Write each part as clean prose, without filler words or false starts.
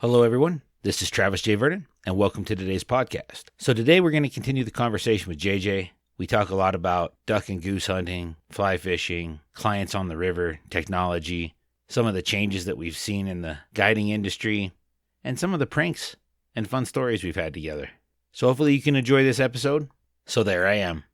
Hello, everyone. This is Travis J. Vernon, and welcome to today's podcast. So today we're going to continue the conversation with JJ. We talk a lot about duck and goose hunting, fly fishing, clients on the river, technology, some of the changes that we've seen in the guiding industry, and some of the pranks and fun stories we've had together. So hopefully you can enjoy this episode. So there I am.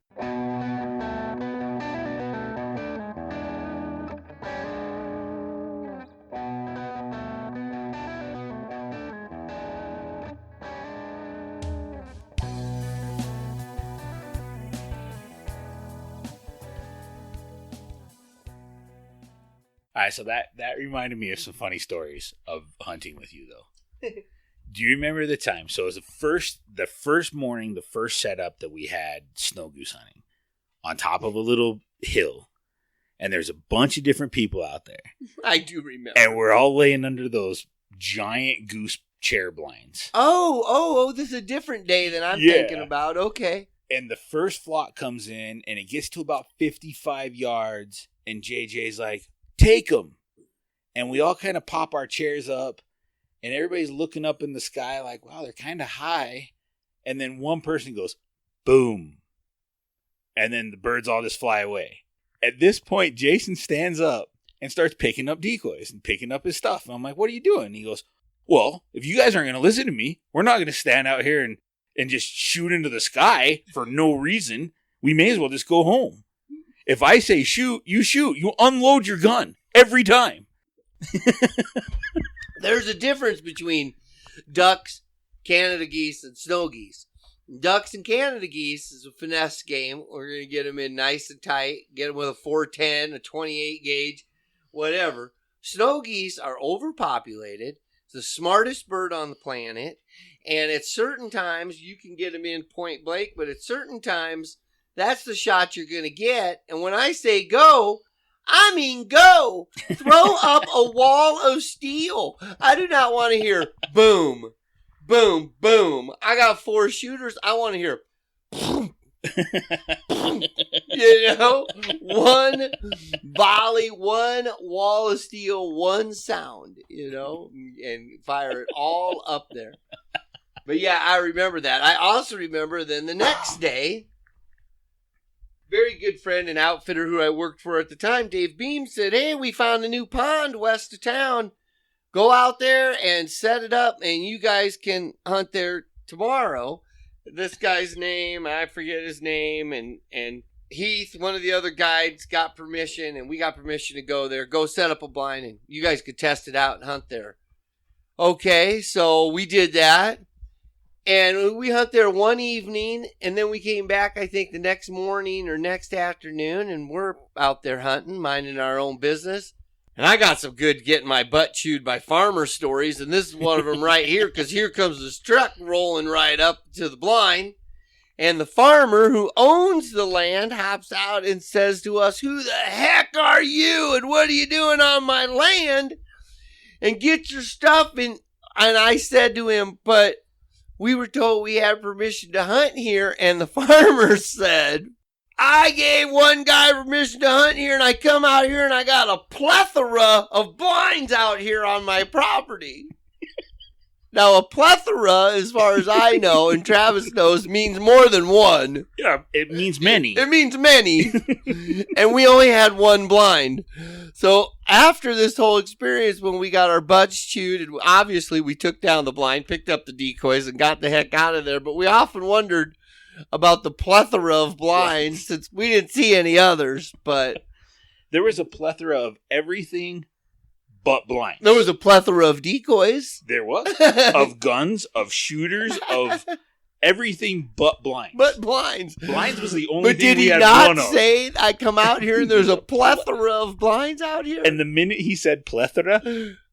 All right, so that reminded me of some funny stories of hunting with you, though. Do you remember the time? So it was the first morning, the first setup that we had snow goose hunting on top of a little hill, and there's a bunch of different people out there. I do remember. And we're all laying under those giant goose chair blinds. Oh, this is a different day than I'm thinking about. Okay. And the first flock comes in, and it gets to about 55 yards, and JJ's like, take them. And we all kind of pop our chairs up, and everybody's looking up in the sky like, wow, they're kind of high. And then one person goes, boom. And then the birds all just fly away. At this point, Jason stands up and starts picking up decoys and picking up his stuff. And I'm like, what are you doing? And he goes, well, if you guys aren't going to listen to me, we're not going to stand out here and just shoot into the sky for no reason. We may as well just go home. If I say shoot. You unload your gun every time. There's a difference between ducks, Canada geese, and snow geese. Ducks and Canada geese is a finesse game. We're going to get them in nice and tight, get them with a 410, a 28 gauge, whatever. Snow geese are overpopulated. It's the smartest bird on the planet. And at certain times, you can get them in point blank, but at certain times, that's the shot you're going to get. And when I say go, I mean go. Throw up a wall of steel. I do not want to hear boom, boom, boom. I got 4 shooters. I want to hear boom, boom. You know, one volley, one wall of steel, one sound, you know, and fire it all up there. But yeah, I remember that. I also remember then the next day, very good friend and outfitter who I worked for at the time, Dave Beam, said, hey, we found a new pond west of town. Go out there and set it up, and you guys can hunt there tomorrow. This guy's name, I forget his name, and Heath, one of the other guides, got permission, and we got permission to go there. Go set up a blind, and you guys could test it out and hunt there. Okay, so we did that. And we hunt there one evening, and then we came back, I think, the next morning or next afternoon, and we're out there hunting, minding our own business. And I got some good getting my butt chewed by farmer stories, and this is one of them right here, because here comes this truck rolling right up to the blind, and the farmer who owns the land hops out and says to us, who the heck are you, and what are you doing on my land? And get your stuff in. And I said to him, but we were told we had permission to hunt here, and the farmer said, I gave one guy permission to hunt here, and I come out here and I got a plethora of blinds out here on my property. Now, a plethora, as far as I know, and Travis knows, means more than one. Yeah, it means many. It means many. And we only had one blind. So after this whole experience, when we got our butts chewed, and obviously we took down the blind, picked up the decoys, and got the heck out of there. But we often wondered about the plethora of blinds since we didn't see any others. But there was a plethora of everything but blinds. There was a plethora of decoys. There was. Of guns, of shooters, of everything but blinds. But blinds. Blinds was the only but thing we had But one did he of. not say, I come out here and there's a plethora of blinds out here? And the minute he said plethora,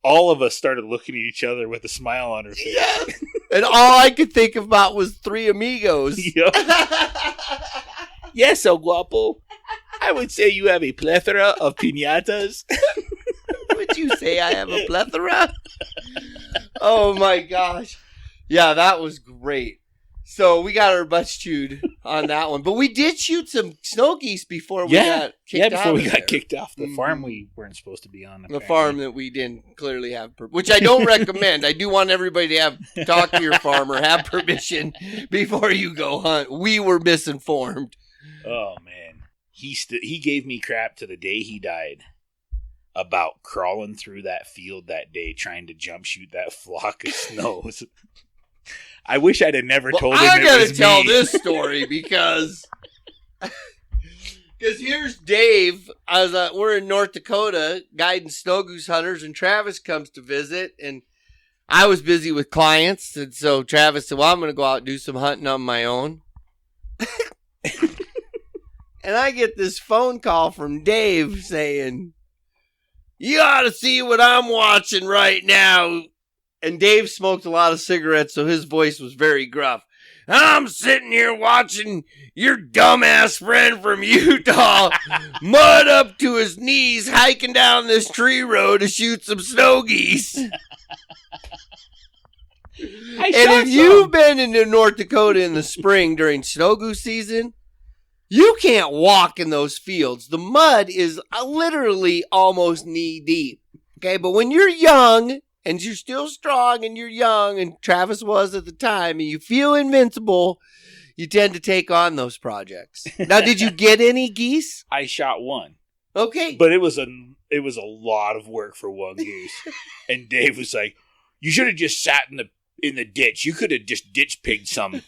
all of us started looking at each other with a smile on our face. Yes. And all I could think about was Three Amigos. Yep. Yes, El Guapo. I would say you have a plethora of piñatas. Would you say I have a plethora? Oh my gosh. Yeah, that was great. So we got our butts chewed on that one. But we did shoot some snow geese before we got kicked out. Before we got kicked off the farm we weren't supposed to be on. The farm that we didn't clearly have, which I don't recommend. I do want everybody to talk to your farmer, have permission before you go hunt. We were misinformed. Oh man, he gave me crap to the day he died about crawling through that field that day trying to jump shoot that flock of snows. I wish I'd have never told him I gotta it was tell me. this story because here's Dave. We're in North Dakota guiding snow goose hunters, and Travis comes to visit, and I was busy with clients, and so Travis said, well, I'm going to go out and do some hunting on my own. And I get this phone call from Dave saying, you ought to see what I'm watching right now. And Dave smoked a lot of cigarettes, so his voice was very gruff. I'm sitting here watching your dumbass friend from Utah, mud up to his knees, hiking down this tree road to shoot some snow geese. And if you've been into North Dakota in the spring during snow goose season, you can't walk in those fields. The mud is literally almost knee deep. Okay, but when you're young and you're still strong and you're young, and Travis was at the time, and you feel invincible, you tend to take on those projects. Now, did you get any geese? I shot one. Okay. But it was a lot of work for one goose. And Dave was like, you should have just sat in the ditch. You could have just ditch pigged some.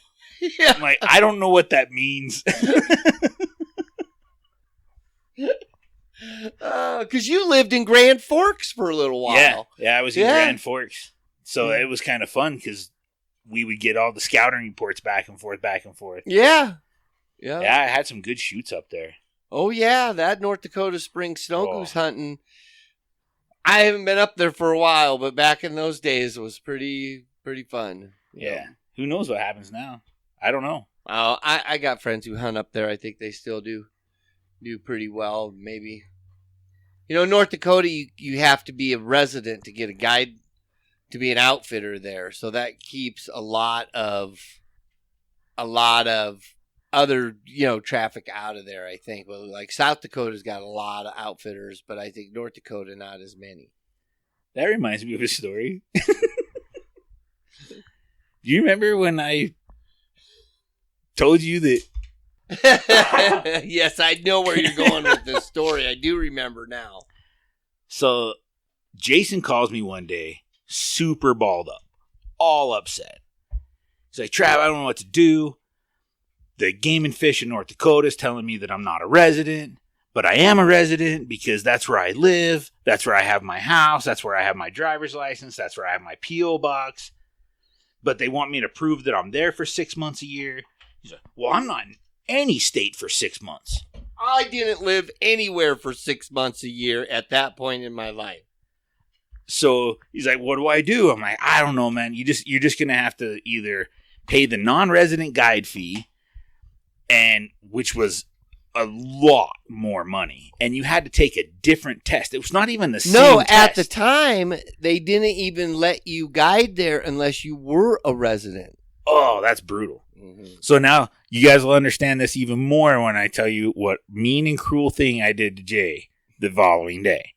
Yeah. I'm like, I don't know what that means. Because you lived in Grand Forks for a little while. Yeah, I was in Grand Forks. So it was kind of fun because we would get all the scouting reports back and forth. Yeah. Yeah, I had some good shoots up there. Oh, yeah, that North Dakota spring snow goose hunting. I haven't been up there for a while, but back in those days it was pretty fun. Yeah. Who knows what happens now? I don't know. Oh, I got friends who hunt up there. I think they still do pretty well, maybe. North Dakota, you have to be a resident to get a guide, to be an outfitter there. So that keeps a lot of other, traffic out of there, I think. Well, like South Dakota's got a lot of outfitters, but I think North Dakota, not as many. That reminds me of a story. Do you remember when I told you that? Yes, I know where you're going with this story. I do remember now. So Jason calls me one day, super balled up, all upset. He's like, Trav, I don't know what to do. The Game and Fish in North Dakota is telling me that I'm not a resident, but I am a resident because that's where I live. That's where I have my house. That's where I have my driver's license. That's where I have my P.O. box. But they want me to prove that I'm there for 6 months a year. He's like, well, I'm not in any state for 6 months. I didn't live anywhere for 6 months a year at that point in my life. So he's like, what do I do? I'm like, I don't know, man. You're just going to have to either pay the non-resident guide fee, and which was a lot more money, and you had to take a different test. It was not even the same test. At the time, they didn't even let you guide there unless you were a resident. Oh, that's brutal. Mm-hmm. So now you guys will understand this even more when I tell you what mean and cruel thing I did to Jay the following day.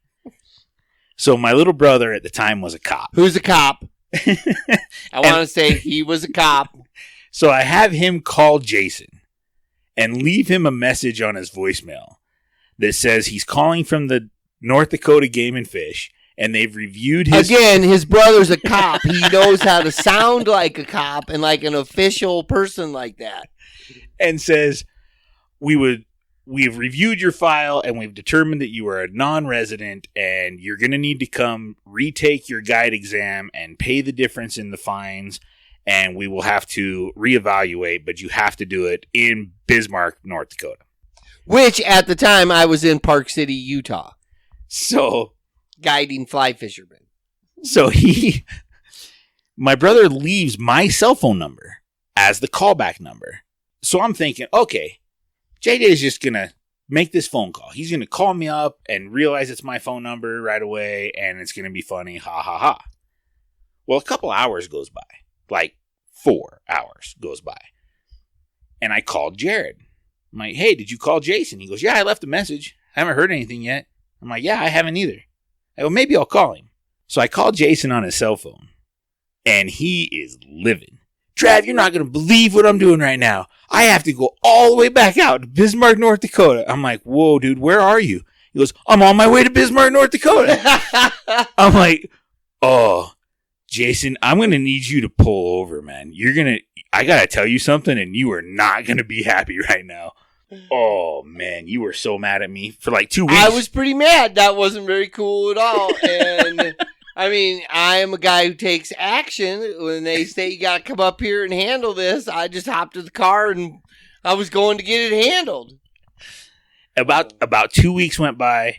So my little brother at the time was a cop. Who's a cop? I want to say he was a cop. So I have him call Jason and leave him a message on his voicemail that says he's calling from the North Dakota Game and Fish, and they've reviewed his... Again, his brother's a cop. He knows how to sound like a cop and like an official person like that. And says, we've reviewed your file, and we've determined that you are a non-resident, and you're going to need to come retake your guide exam and pay the difference in the fines, and we will have to reevaluate, but you have to do it in Bismarck, North Dakota. Which, at the time, I was in Park City, Utah. So... guiding fly fishermen. So my brother leaves my cell phone number as the callback number. So I'm thinking, okay, JJ is just going to make this phone call. He's going to call me up and realize it's my phone number right away, and it's going to be funny. Ha, ha, ha. Well, a couple hours goes by. Like 4 hours goes by. And I called Jared. I'm like, hey, did you call Jason? He goes, yeah, I left a message. I haven't heard anything yet. I'm like, yeah, I haven't either. I go, maybe I'll call him. So I called Jason on his cell phone. And he is livid. Trav, you're not going to believe what I'm doing right now. I have to go all the way back out to Bismarck, North Dakota. I'm like, whoa, dude, where are you? He goes, I'm on my way to Bismarck, North Dakota. I'm like, oh, Jason, I'm going to need you to pull over, man. I got to tell you something, and you are not going to be happy right now. Oh, man, you were so mad at me for like 2 weeks. I was pretty mad. That wasn't very cool at all. And I mean, I am a guy who takes action. When they say you got to come up here and handle this, I just hopped in the car and I was going to get it handled. About 2 weeks went by,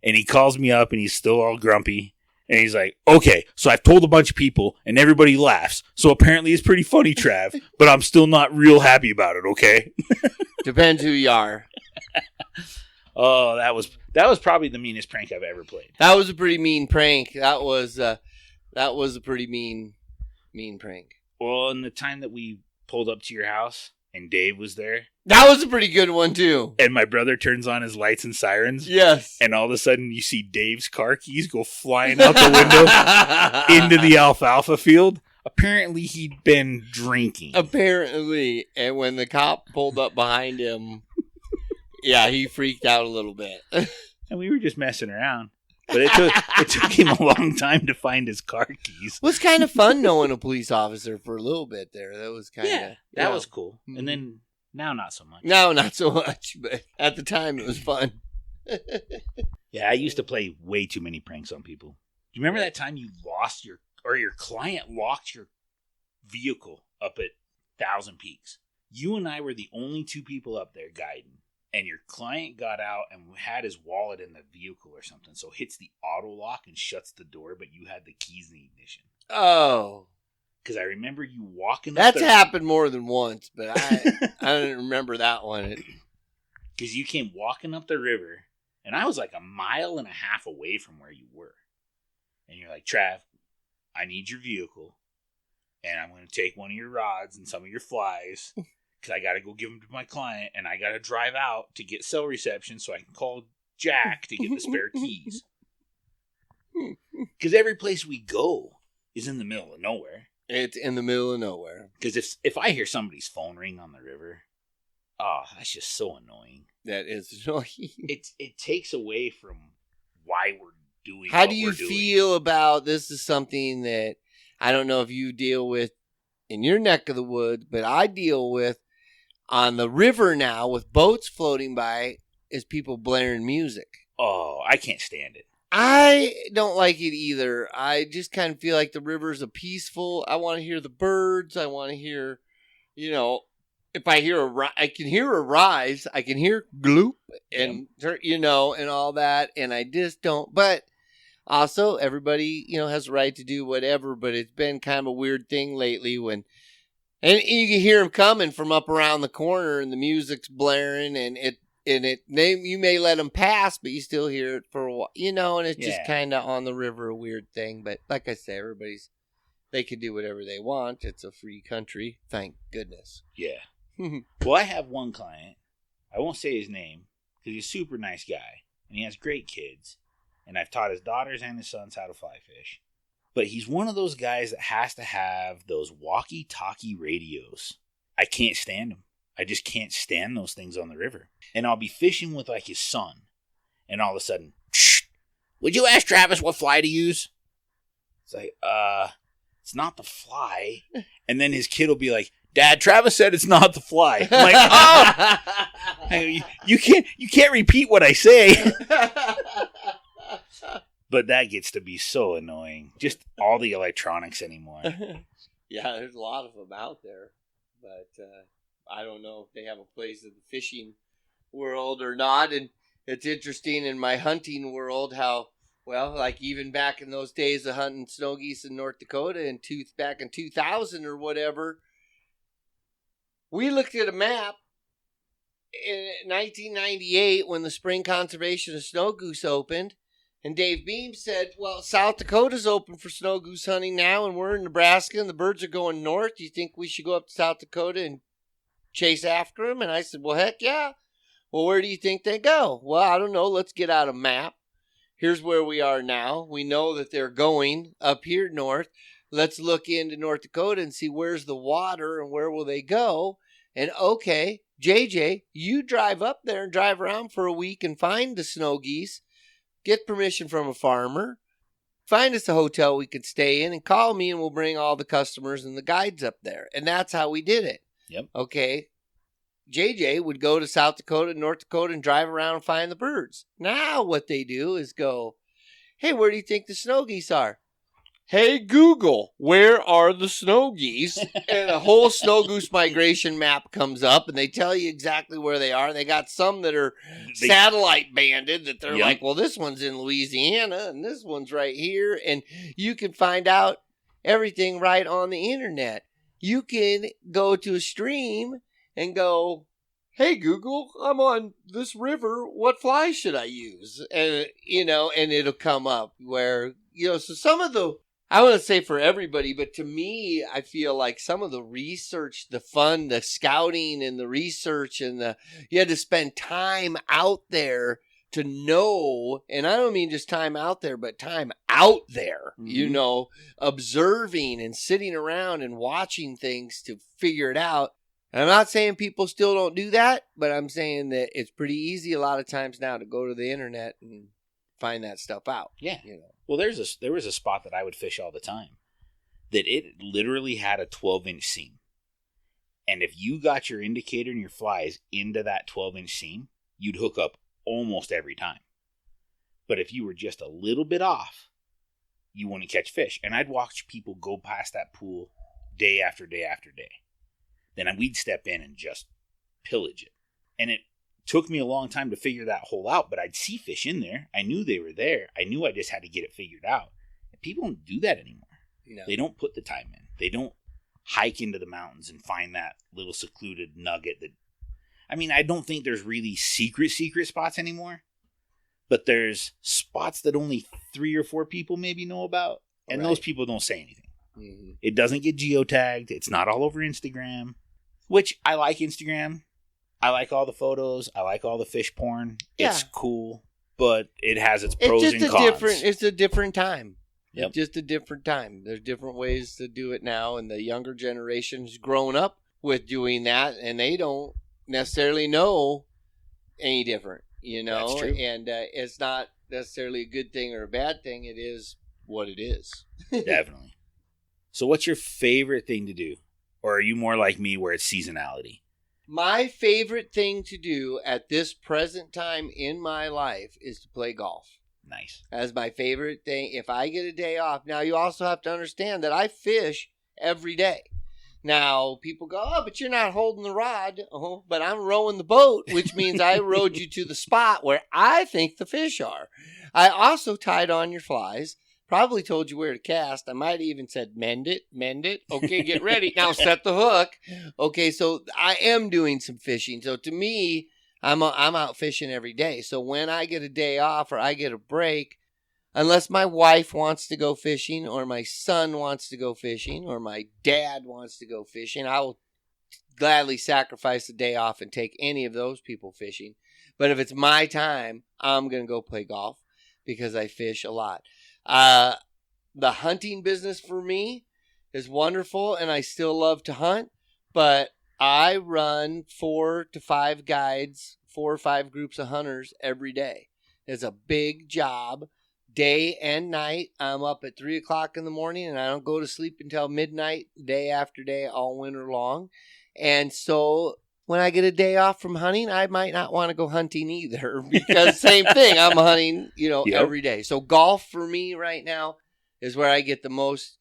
and he calls me up, and he's still all grumpy. And he's like, okay, so I've told a bunch of people, and everybody laughs. So apparently it's pretty funny, Trav, but I'm still not real happy about it, okay? Depends who you are. Oh, that was probably the meanest prank I've ever played. That was a pretty mean prank. That was a pretty mean prank. Well, in the time that we pulled up to your house, and Dave was there. That was a pretty good one, too. And my brother turns on his lights and sirens. Yes. And all of a sudden, you see Dave's car keys go flying out the window into the alfalfa field. Apparently, he'd been drinking. Apparently. And when the cop pulled up behind him, yeah, he freaked out a little bit. And we were just messing around. But it took him a long time to find his car keys. It was kind of fun knowing a police officer for a little bit there. That was kind of... that was cool. And then, now not so much. No, not so much. But at the time, it was fun. Yeah, I used to play way too many pranks on people. Do you remember that time you lost your client locked your vehicle up at Thousand Peaks? You and I were the only two people up there guiding. And your client got out and had his wallet in the vehicle or something. So hits the auto lock and shuts the door, but you had the keys in the ignition. Oh. Because I remember you walking That's happened more than once, but I didn't remember that one. Because you came walking up the river, and I was like 1.5 miles away from where you were. And you're like, Trav, I need your vehicle, and I'm going to take one of your rods and some of your flies. Because I got to go give them to my client, and I got to drive out to get cell reception so I can call Jack to get the spare keys. Because every place we go is in the middle of nowhere. It's in the middle of nowhere. Because if I hear somebody's phone ring on the river, oh, that's just so annoying. That is annoying. It takes away from why we're doing How do you feel about this? Is something that I don't know if you deal with in your neck of the woods, but I deal with on the river now with boats floating by is people blaring music. Oh, I can't stand it. I don't like it either. I just kind of feel like the river's a peaceful. I want to hear the birds. I want to hear, if I hear I can hear a rise. I can hear gloop and, and all that. And I just don't. But also everybody, has a right to do whatever. But it's been kind of a weird thing lately when. And you can hear them coming from up around the corner, and the music's blaring, and you may let them pass, but you still hear it for a while, and it's just kind of on the river a weird thing. But like I say, they can do whatever they want. It's a free country, thank goodness. Yeah. Well, I have one client. I won't say his name because he's a super nice guy, and he has great kids, and I've taught his daughters and his sons how to fly fish. But he's one of those guys that has to have those walkie-talkie radios. I can't stand them. I just can't stand those things on the river. And I'll be fishing with like his son. And all of a sudden, would you ask Travis what fly to use? It's like, it's not the fly. And then his kid will be like, Dad, Travis said it's not the fly. I'm like, oh! You can't repeat what I say. But that gets to be so annoying. Just all the electronics anymore. Yeah, there's a lot of them out there. But I don't know if they have a place in the fishing world or not. And it's interesting in my hunting world how, like even back in those days of hunting snow geese in North Dakota and back in 2000 or whatever, we looked at a map in 1998 when the Spring Conservation of Snow Goose opened. And Dave Beam said, well, South Dakota's open for snow goose hunting now, and we're in Nebraska, and the birds are going north. Do you think we should go up to South Dakota and chase after them? And I said, well, heck yeah. Well, where do you think they go? Well, I don't know. Let's get out a map. Here's where we are now. We know that they're going up here north. Let's look into North Dakota and see where's the water and where will they go. And okay, JJ, you drive up there and drive around for a week and find the snow geese. Get permission from a farmer. Find us a hotel we could stay in and call me, and we'll bring all the customers and the guides up there. And that's how we did it. Yep. Okay. JJ would go to South Dakota, North Dakota, and drive around and find the birds. Now what they do is go, hey, where do you think the snow geese are? Hey, Google, where are the snow geese? And a whole snow goose migration map comes up, and they tell you exactly where they are. They got some that are satellite banded that they're like, well, this one's in Louisiana, and this one's right here. And you can find out everything right on the internet. You can go to a stream and go, hey, Google, I'm on this river. What fly should I use? And, and it'll come up where, so some of the, I want to say for everybody, but to me, I feel like some of the research, the fun, the scouting and the research and you had to spend time out there to know, and I don't mean just time out there, but time out there, observing and sitting around and watching things to figure it out. And I'm not saying people still don't do that, but I'm saying that it's pretty easy a lot of times now to go to the internet and find that stuff out. Yeah. Well, there was a spot that I would fish all the time that it literally had a 12-inch seam. And if you got your indicator and your flies into that 12-inch seam, you'd hook up almost every time. But if you were just a little bit off, you wouldn't catch fish. And I'd watch people go past that pool day after day after day. Then we'd step in and just pillage it. And it took me a long time to figure that hole out, but I'd see fish in there. I knew they were there. I knew I just had to get it figured out. And people don't do that anymore. No. They don't put the time in. They don't hike into the mountains and find that little secluded nugget that, I don't think there's really secret spots anymore, but there's spots that only 3 or 4 people maybe know about, and those people don't say anything. Mm-hmm. It doesn't get geotagged. It's not all over Instagram, which I like Instagram. I like all the photos. I like all the fish porn. Yeah. It's cool, but it has its pros and cons. It's a different time. Yep. It's just a different time. There's different ways to do it now, and the younger generation's grown up with doing that, and they don't necessarily know any different, That's true. And it's not necessarily a good thing or a bad thing. It is what it is. Definitely. So what's your favorite thing to do? Or are you more like me where it's seasonality? My favorite thing to do at this present time in my life is to play golf. Nice. As my favorite thing. If I get a day off. Now, you also have to understand that I fish every day. Now, people go, oh, but you're not holding the rod. Oh, but I'm rowing the boat, which means I rowed you to the spot where I think the fish are. I also tied on your flies. Probably told you where to cast. I might have even said, mend it. Okay, get ready. Now set the hook. Okay, so I am doing some fishing. So to me, I'm out fishing every day. So when I get a day off or I get a break, unless my wife wants to go fishing or my son wants to go fishing or my dad wants to go fishing, I will gladly sacrifice a day off and take any of those people fishing. But if it's my time, I'm going to go play golf because I fish a lot. The hunting business for me is wonderful and I still love to hunt, but I run 4 to 5 guides, 4 or 5 groups of hunters every day. It's a big job, day and night. I'm up at 3 o'clock in the morning and I don't go to sleep until midnight, day after day, all winter long. And so when I get a day off from hunting, I might not want to go hunting either because same thing. I'm hunting, every day. So golf for me right now is where I get the most,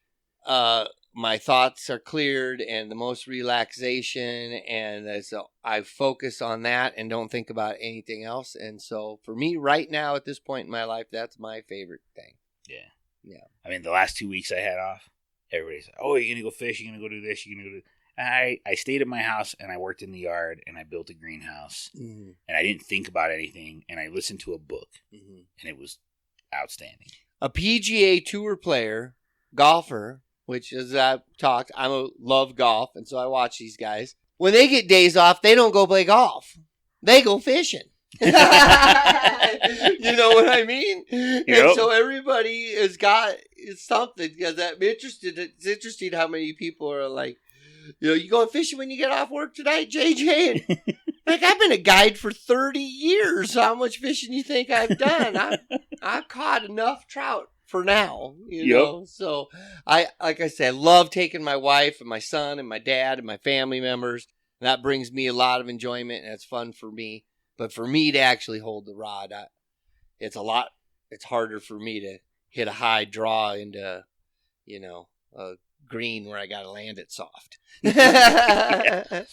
my thoughts are cleared and the most relaxation. And so I focus on that and don't think about anything else. And so for me right now at this point in my life, that's my favorite thing. Yeah. The last 2 weeks I had off, everybody's like, oh, you're going to go fish, you're going to go do this, you're going to go do I stayed at my house and I worked in the yard and I built a greenhouse and I didn't think about anything and I listened to a book and it was outstanding. A PGA Tour player, golfer, which as I've talked, love golf and so I watch these guys. when they get days off, they don't go play golf. They go fishing. You know what I mean? Yep. And so everybody has got something, because it's interesting how many people are like, you going fishing when you get off work tonight, JJ? And like, I've been a guide for 30 years. How much fishing you think I've done? I've caught enough trout for now, you know. So like I said, I love taking my wife and my son and my dad and my family members. And that brings me a lot of enjoyment, and it's fun for me. But for me to actually hold the rod, it's harder for me to hit a high draw into, a green where I got to land it soft. Well,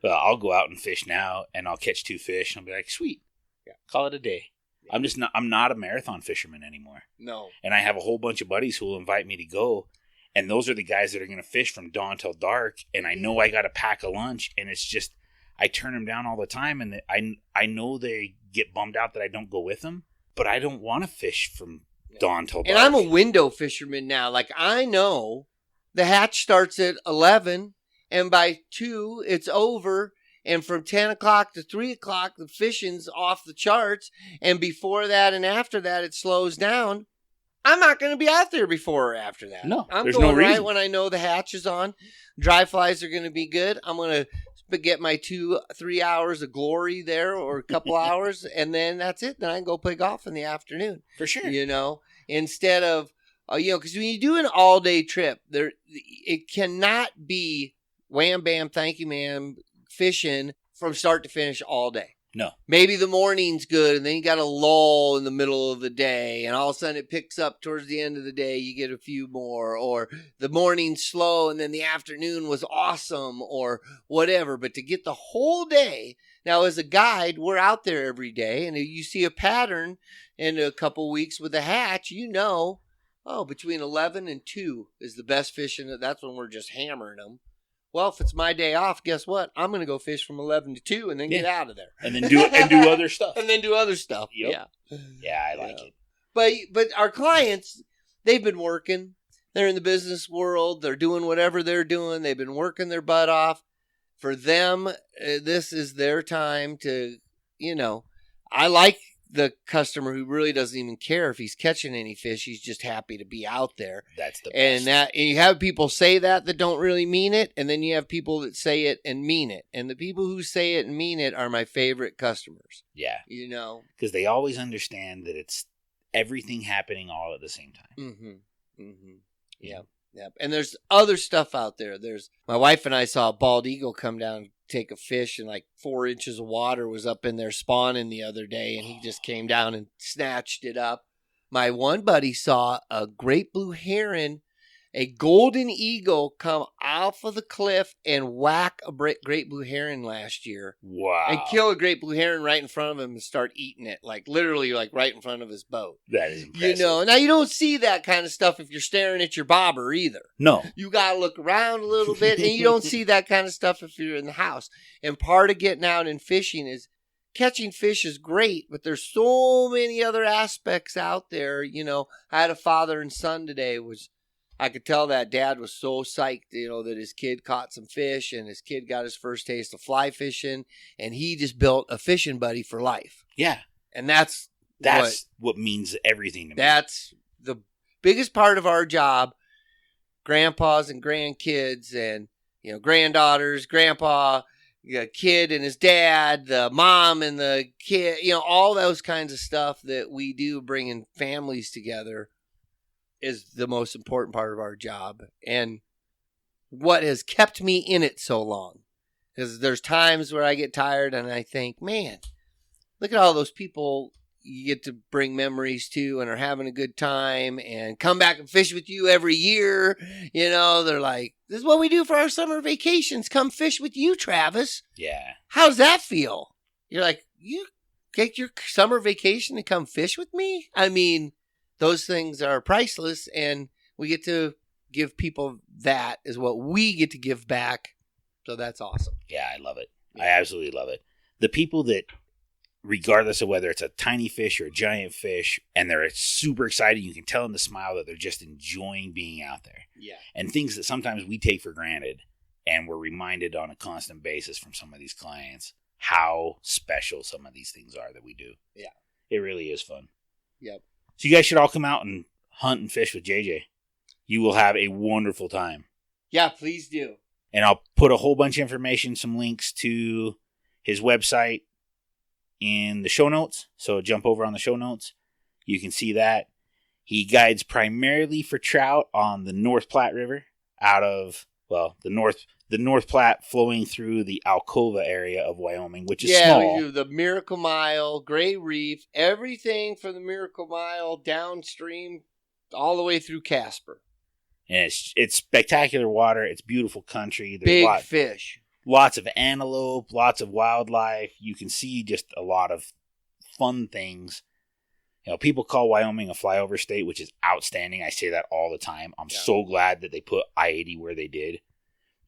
I'll go out and fish now, and I'll catch 2 fish, and I'll be like, sweet, call it a day. I'm not a marathon fisherman anymore. No. And I have a whole bunch of buddies who will invite me to go, and those are the guys that are going to fish from dawn till dark, and I know I got to pack a lunch, and it's just, I turn them down all the time, and I know they get bummed out that I don't go with them, but I don't want to fish from dawn till dark. And I'm a window fisherman now. Like, I know the hatch starts at 11, and by 2, it's over. And from 10 o'clock to 3 o'clock, the fishing's off the charts. And before that and after that, it slows down. I'm not going to be out there before or after that. No, I'm there's going no reason. right when I know the hatch is on. Dry flies are going to be good. I'm going to get my 2-3 hours of glory there, or a couple hours, and then that's it. Then I can go play golf in the afternoon. For sure. Instead of, because when you do an all-day trip, it cannot be wham, bam, thank you, ma'am, fishing from start to finish all day. No. Maybe the morning's good, and then you got a lull in the middle of the day, and all of a sudden it picks up towards the end of the day. You get a few more, or the morning's slow, and then the afternoon was awesome, or whatever. But to get the whole day, now as a guide, we're out there every day, and you see a pattern in a couple weeks with the hatch, between 11 and 2 is the best fishing. That's when we're just hammering them. Well, if it's my day off, guess what? I'm going to go fish from 11 to 2 and then get out of there. And then do other stuff. Yep. Yeah, I like it. But our clients, they've been working. They're in the business world. They're doing whatever they're doing. They've been working their butt off. For them, this is their time to, I like the customer who really doesn't even care if he's catching any fish. He's just happy to be out there. That's the best. And you have people say that don't really mean it, and then you have people that say it and mean it. And the people who say it and mean it are my favorite customers. Yeah. Because they always understand that it's everything happening all at the same time. Mm-hmm. Mm-hmm. Yeah. Yep. And there's other stuff out there. My wife and I saw a bald eagle come down, take a fish, and like 4 inches of water was up in there spawning the other day, and he just came down and snatched it up. My one buddy saw a great blue heron, a golden eagle, come off of the cliff and whack a great blue heron last year. Wow. And kill a great blue heron right in front of him and start eating it, like literally like right in front of his boat. That is impressive. Now you don't see that kind of stuff if you're staring at your bobber either. No. You got to look around a little bit, and you don't see that kind of stuff if you're in the house. And part of getting out and fishing is catching fish is great, but there's so many other aspects out there. I had a father and son today. I could tell that dad was so psyched, that his kid caught some fish, and his kid got his first taste of fly fishing, and he just built a fishing buddy for life. Yeah. And that's what means everything to me. That's the biggest part of our job. Grandpas and grandkids and, granddaughters, grandpa, kid and his dad, the mom and the kid, all those kinds of stuff that we do, bringing families together, is the most important part of our job, and what has kept me in it so long. Because there's times where I get tired and I think, man, look at all those people you get to bring memories to and are having a good time and come back and fish with you every year. They're like, this is what we do for our summer vacations. Come fish with you, Travis. Yeah. How's that feel? You're like, you take your summer vacation to come fish with me? I mean, those things are priceless, and we get to give people that is what we get to give back. So that's awesome. Yeah, I love it. Yeah. I absolutely love it. The people that, regardless of whether it's a tiny fish or a giant fish, and they're super excited, you can tell in the smile that they're just enjoying being out there. Yeah. And things that sometimes we take for granted. And we're reminded on a constant basis from some of these clients how special some of these things are that we do. Yeah. It really is fun. Yep. So you guys should all come out and hunt and fish with JJ. You will have a wonderful time. Yeah, please do. And I'll put a whole bunch of information, some links to his website in the show notes. So jump over on the show notes. You can see that. He guides primarily for trout on the North Platte River out of, the North Platte flowing through the Alcova area of Wyoming, which is small. Yeah, we do the Miracle Mile, Gray Reef, everything from the Miracle Mile downstream all the way through Casper. And it's spectacular water. It's beautiful country. There's Big fish. Lots of antelope, lots of wildlife. You can see just a lot of fun things. You know, people call Wyoming a flyover state, which is outstanding. I say that all the time. I'm so glad that they put I-80 where they did,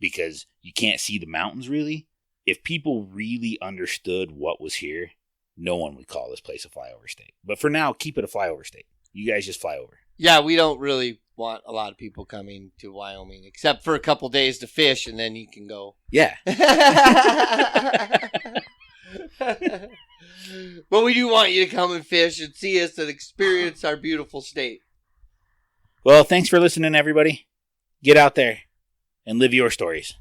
because you can't see the mountains really. If people really understood what was here, no one would call this place a flyover state. But for now, keep it a flyover state. You guys just fly over. Yeah, we don't really want a lot of people coming to Wyoming, except for a couple days to fish, and then you can go. Yeah. But we do want you to come and fish and see us and experience our beautiful state. Well, thanks for listening, everybody. Get out there and live your stories.